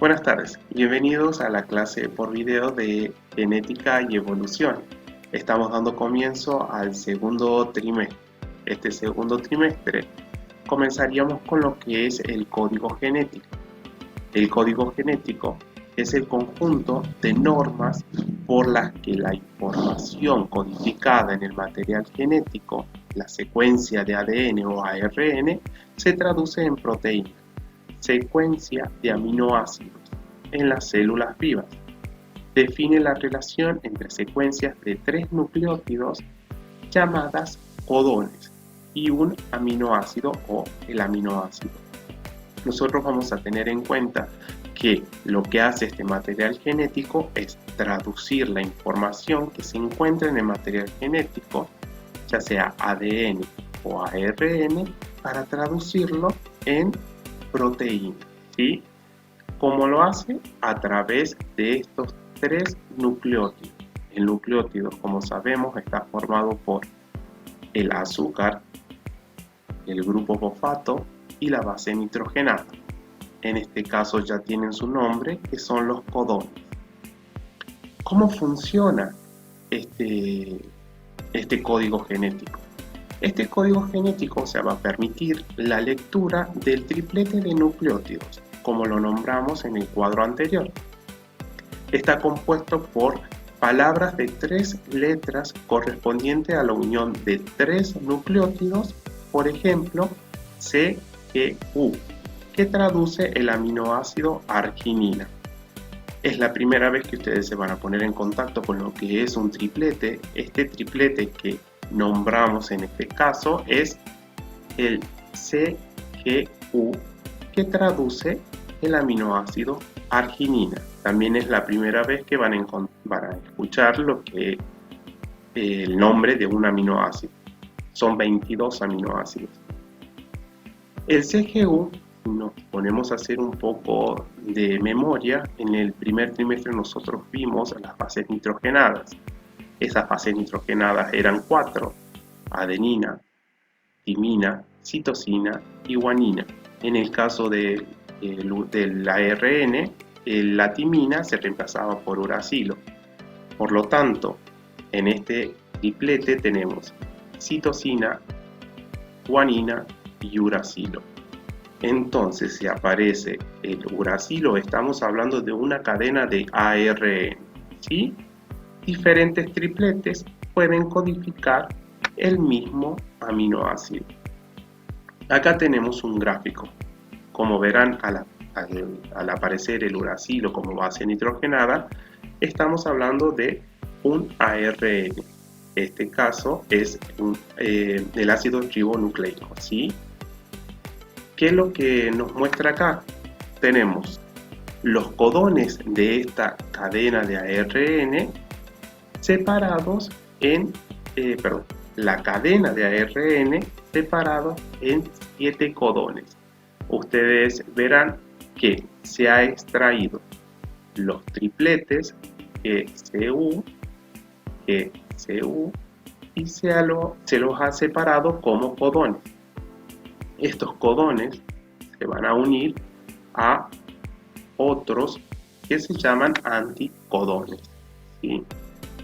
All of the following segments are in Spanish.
Buenas tardes, bienvenidos a la clase por video de Genética y Evolución. Estamos dando comienzo al segundo trimestre. Este segundo trimestre comenzaríamos con lo que es el código genético. El código genético es el conjunto de normas por las que la información codificada en el material genético, la secuencia de ADN o ARN, se traduce en proteínas, secuencia de aminoácidos en las células vivas. Define la relación entre secuencias de 3 nucleótidos llamadas codones y un aminoácido o el aminoácido. Nosotros vamos a tener en cuenta que lo que hace este material genético es traducir la información que se encuentra en el material genético, ya sea ADN o ARN, para traducirlo en proteína, ¿sí? ¿Cómo lo hace? A través de estos 3 nucleótidos. El nucleótido, como sabemos, está formado por el azúcar, el grupo fosfato y la base nitrogenada. En este caso ya tienen su nombre, que son los codones. ¿Cómo funciona este código genético? Este código genético se va a permitir la lectura del triplete de nucleótidos, como lo nombramos en el cuadro anterior. Está compuesto por palabras de 3 letras correspondientes a la unión de 3 nucleótidos, por ejemplo, CGU, que traduce el aminoácido arginina. Es la primera vez que ustedes se van a poner en contacto con lo que es un triplete. Este triplete que nombramos en este caso es el CGU, que traduce el aminoácido arginina. También es la primera vez que van a escuchar lo que el nombre de un aminoácido. Son 22 aminoácidos. El CGU, nos ponemos a hacer un poco de memoria, en el primer trimestre nosotros vimos las bases nitrogenadas. Esas bases nitrogenadas eran 4: adenina, timina, citosina y guanina. En el caso del ARN, la timina se reemplazaba por uracilo. Por lo tanto, en este triplete tenemos citosina, guanina y uracilo. Entonces, si aparece el uracilo, estamos hablando de una cadena de ARN, ¿sí? Diferentes tripletes pueden codificar el mismo aminoácido. Acá tenemos un gráfico. Como verán, al aparecer el uracilo como base nitrogenada, estamos hablando de un ARN. Este caso es el ácido ribonucleico, ¿sí? ¿Qué es lo que nos muestra acá? Tenemos los codones de esta cadena de ARN separados en, la cadena de ARN separados en 7 codones. Ustedes verán que se ha extraído los tripletes GCU, GCU y se los ha separado como codones. Estos codones se van a unir a otros que se llaman anticodones, ¿sí?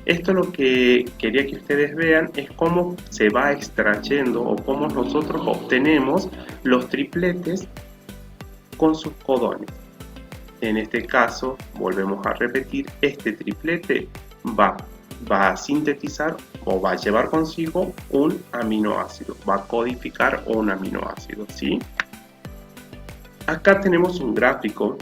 Esto lo que quería que ustedes vean es cómo se va extrayendo o cómo nosotros obtenemos los tripletes con sus codones. En este caso, volvemos a repetir, este triplete va a sintetizar o va a llevar consigo un aminoácido, va a codificar un aminoácido, ¿sí? Acá tenemos un gráfico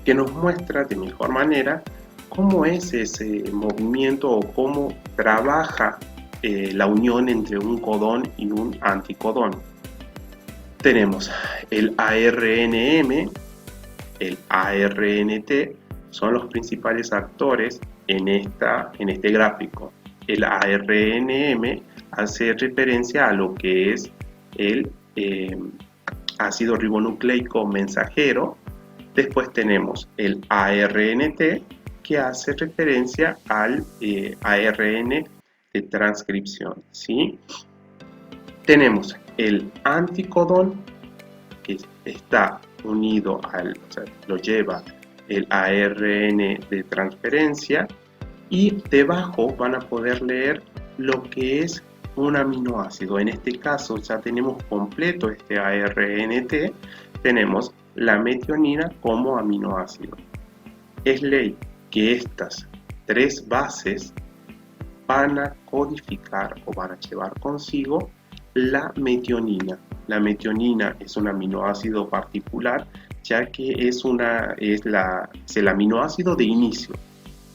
que nos muestra de mejor manera cómo es ese movimiento o cómo trabaja la unión entre un codón y un anticodón. Tenemos el ARNM, el ARNT, son los principales actores en este gráfico. El ARNM hace referencia a lo que es el ácido ribonucleico mensajero. Después tenemos el ARNT, que hace referencia al ARN de transcripción, ¿sí? Tenemos el anticodón, que está unido lo lleva el ARN de transferencia, y debajo van a poder leer lo que es un aminoácido. En este caso ya tenemos completo este ARNT, tenemos la metionina como aminoácido. Es ley que estas tres bases van a codificar o van a llevar consigo la metionina. La metionina es un aminoácido particular, ya que es el aminoácido de inicio.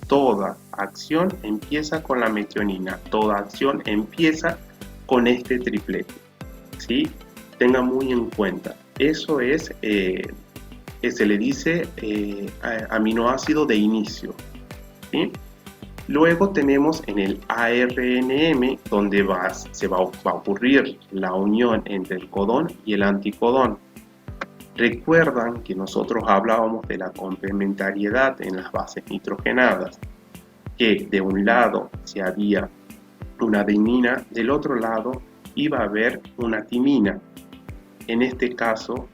Toda acción empieza con la metionina, toda acción empieza con este triplete, ¿sí? Tenga muy en cuenta, eso es, se le dice aminoácido de inicio, ¿sí? Luego tenemos en el ARNM, donde se va a ocurrir la unión entre el codón y el anticodón. Recuerdan que nosotros hablábamos de la complementariedad en las bases nitrogenadas, que de un lado si había una adenina, del otro lado iba a haber una timina. En este caso,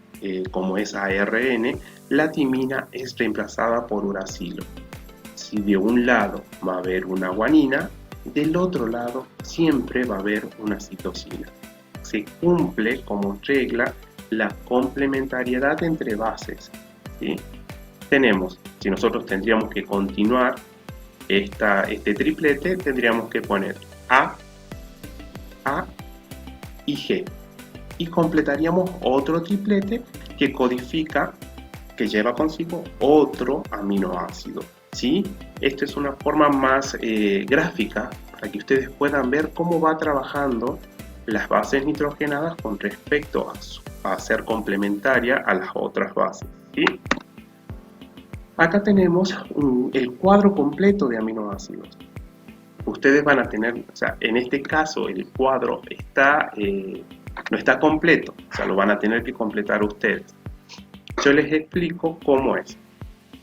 como es ARN, la timina es reemplazada por uracilo. Si de un lado va a haber una guanina, del otro lado siempre va a haber una citosina. Se cumple como regla la complementariedad entre bases, ¿sí? Si nosotros tendríamos que continuar este triplete, tendríamos que poner A y G. Y completaríamos otro triplete que codifica, que lleva consigo otro aminoácido, ¿sí? Esto es una forma más gráfica para que ustedes puedan ver cómo va trabajando las bases nitrogenadas con respecto a ser complementaria a las otras bases, ¿sí? Acá tenemos el cuadro completo de aminoácidos. Ustedes van a tener, o sea, en este caso el cuadro no está completo, o sea, lo van a tener que completar ustedes. Yo les explico cómo es.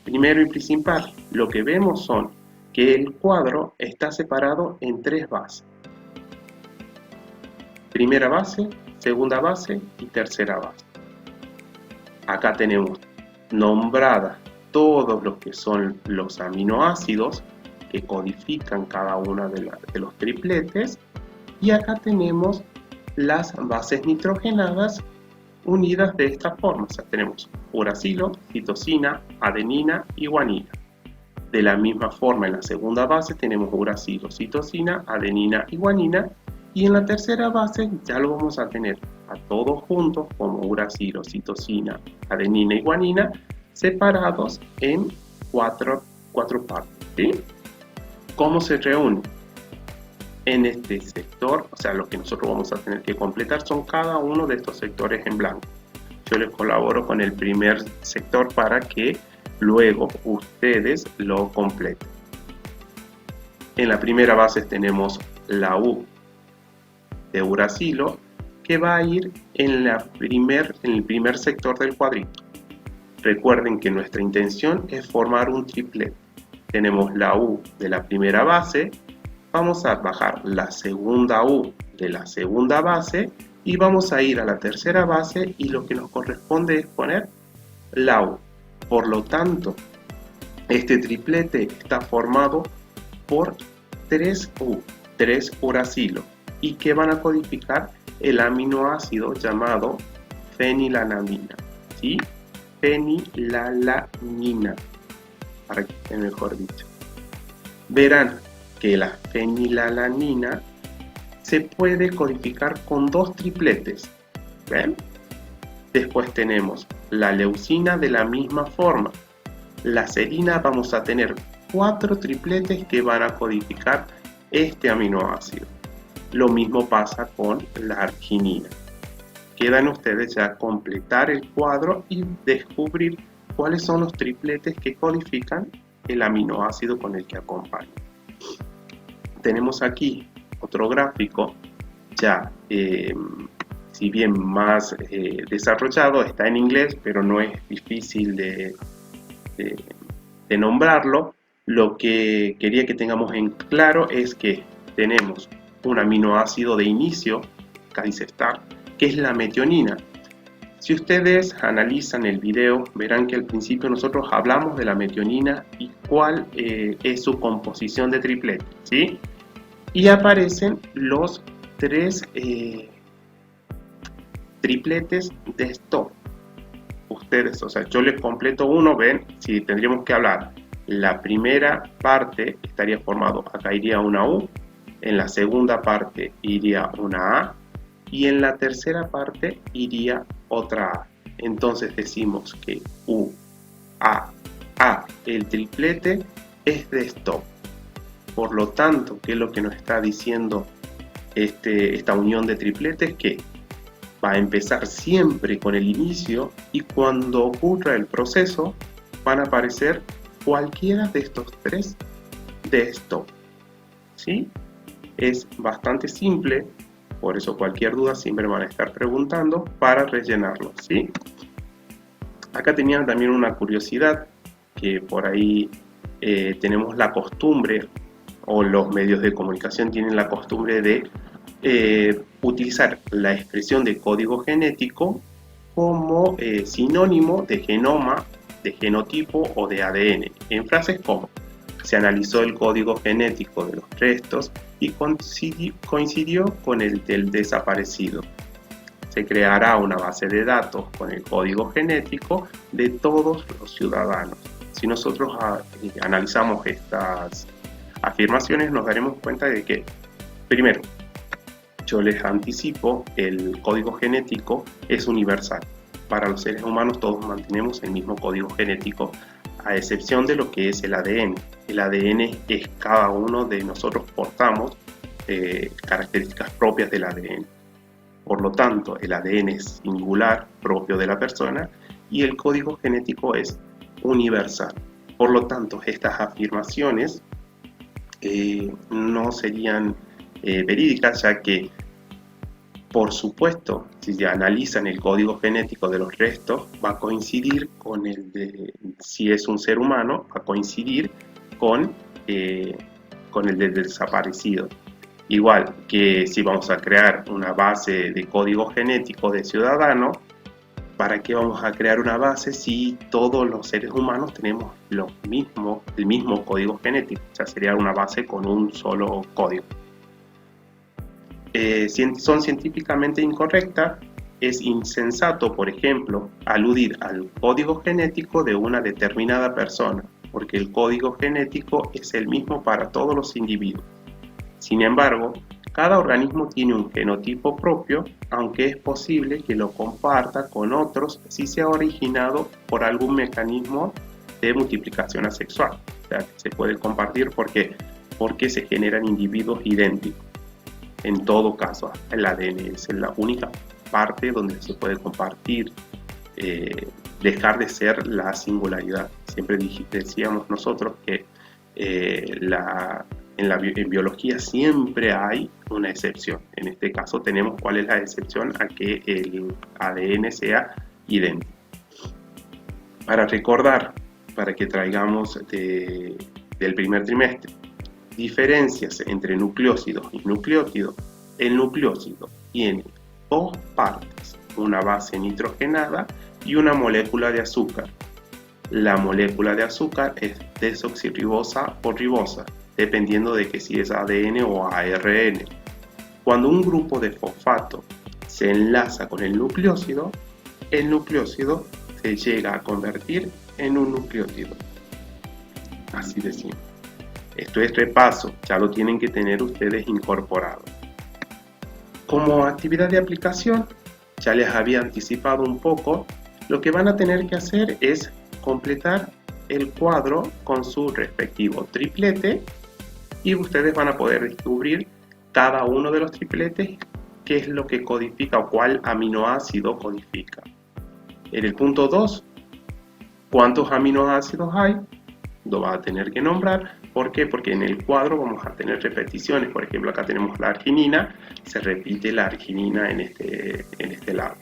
Primero y principal, lo que vemos son que el cuadro está separado en tres bases. Primera base, segunda base y tercera base. Acá tenemos nombradas todos los que son los aminoácidos que codifican cada uno de los tripletes, y acá tenemos las bases nitrogenadas unidas de esta forma. O sea, tenemos uracilo, citosina, adenina y guanina. De la misma forma, en la segunda base tenemos uracilo, citosina, adenina y guanina, y en la tercera base ya lo vamos a tener a todos juntos como uracilo, citosina, adenina y guanina, separados en cuatro partes, ¿sí? ¿Cómo se reúne? En este sector, o sea, lo que nosotros vamos a tener que completar son cada uno de estos sectores en blanco. Yo les colaboro con el primer sector para que luego ustedes lo completen. En la primera base tenemos la U de uracilo, que va a ir en el primer sector del cuadrito. Recuerden que nuestra intención es formar un triplete. Tenemos la U de la primera base, vamos a bajar la segunda U de la segunda base y vamos a ir a la tercera base, y lo que nos corresponde es poner la U. Por lo tanto, este triplete está formado por 3 U, 3 uracilo, y que van a codificar el aminoácido llamado fenilalanina, ¿sí? Fenilalanina, para que esté mejor dicho. Verán que la fenilalanina se puede codificar con dos tripletes, ¿ven? Después tenemos la leucina de la misma forma. La serina vamos a tener 4 tripletes que van a codificar este aminoácido. Lo mismo pasa con la arginina. Quedan ustedes ya completar el cuadro y descubrir cuáles son los tripletes que codifican el aminoácido con el que acompaña. Tenemos aquí otro gráfico ya, si bien más desarrollado, está en inglés, pero no es difícil de nombrarlo. Lo que quería que tengamos en claro es que tenemos un aminoácido de inicio, acá dice start, que es la metionina. Si ustedes analizan el video, verán que al principio nosotros hablamos de la metionina y cuál es su composición de tripletes, ¿sí? Y aparecen los tres tripletes de stop. Ustedes, o sea, yo les completo uno, ven, si tendríamos que hablar, la primera parte estaría formado, acá iría una U, en la segunda parte iría una A, y en la tercera parte iría otra A. Entonces decimos que U, A, A, el triplete es de stop. Por lo tanto, ¿qué es lo que nos está diciendo esta unión de tripletes? Que va a empezar siempre con el inicio y cuando ocurra el proceso van a aparecer cualquiera de estos tres de stop. ¿Sí? Es bastante simple, por eso cualquier duda siempre van a estar preguntando para rellenarlo, ¿sí? Acá tenía también una curiosidad, que por ahí tenemos la costumbre, o los medios de comunicación tienen la costumbre de utilizar la expresión de código genético como sinónimo de genoma, de genotipo o de ADN, en frases como: se analizó el código genético de los restos y coincidió con el del desaparecido. Se creará una base de datos con el código genético de todos los ciudadanos. Si nosotros analizamos estas afirmaciones, nos daremos cuenta de que, primero, yo les anticipo, el código genético es universal. Para los seres humanos todos mantenemos el mismo código genético, a excepción de lo que es el ADN. El ADN es cada uno de nosotros portamos características propias del ADN. Por lo tanto, el ADN es singular, propio de la persona, y el código genético es universal. Por lo tanto, estas afirmaciones no serían verídicas, ya que, por supuesto, si ya analizan el código genético de los restos, va a coincidir con el de, si es un ser humano, va a coincidir con el del desaparecido. Igual que si vamos a crear una base de código genético de ciudadano, ¿para qué vamos a crear una base si todos los seres humanos tenemos el mismo código genético? O sea, sería una base con un solo código. Son científicamente incorrectas. Es insensato, por ejemplo, aludir al código genético de una determinada persona, porque el código genético es el mismo para todos los individuos. Sin embargo, cada organismo tiene un genotipo propio, aunque es posible que lo comparta con otros si se ha originado por algún mecanismo de multiplicación asexual. O sea, que se puede compartir porque se generan individuos idénticos. En todo caso, el ADN es la única parte donde se puede compartir, dejar de ser la singularidad. Siempre decíamos nosotros que en biología siempre hay una excepción. En este caso tenemos cuál es la excepción a que el ADN sea idéntico. Para recordar, para que traigamos del primer trimestre, diferencias entre nucleócidos y nucleótidos. El nucleócido tiene dos partes, una base nitrogenada y una molécula de azúcar. La molécula de azúcar es desoxirribosa o ribosa, dependiendo de que si es ADN o ARN. Cuando un grupo de fosfato se enlaza con el nucleócido se llega a convertir en un nucleótido. Así de simple. Esto es repaso, ya lo tienen que tener ustedes incorporado. Como actividad de aplicación, ya les había anticipado un poco, lo que van a tener que hacer es completar el cuadro con su respectivo triplete y ustedes van a poder descubrir cada uno de los tripletes, qué es lo que codifica o cuál aminoácido codifica. En el punto 2, ¿cuántos aminoácidos hay? Lo va a tener que nombrar. ¿Por qué? Porque en el cuadro vamos a tener repeticiones. Por ejemplo, acá tenemos la arginina, se repite la arginina en este lado.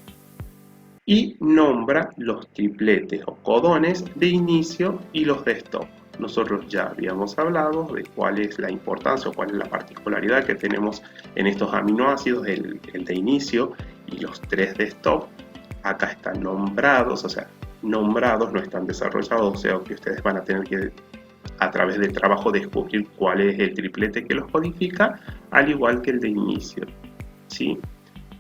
Y nombra los tripletes o codones de inicio y los de stop. Nosotros ya habíamos hablado de cuál es la importancia o cuál es la particularidad que tenemos en estos aminoácidos, el de inicio y los 3 de stop. acá están nombrados, o sea, nombrados, no están desarrollados, o sea que ustedes van a tener que a través del trabajo descubrir cuál es el triplete que los codifica, al igual que el de inicio, ¿sí?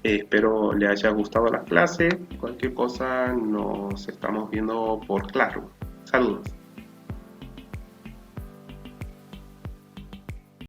Espero le haya gustado la clase. Cualquier cosa nos estamos viendo por Claro. Saludos.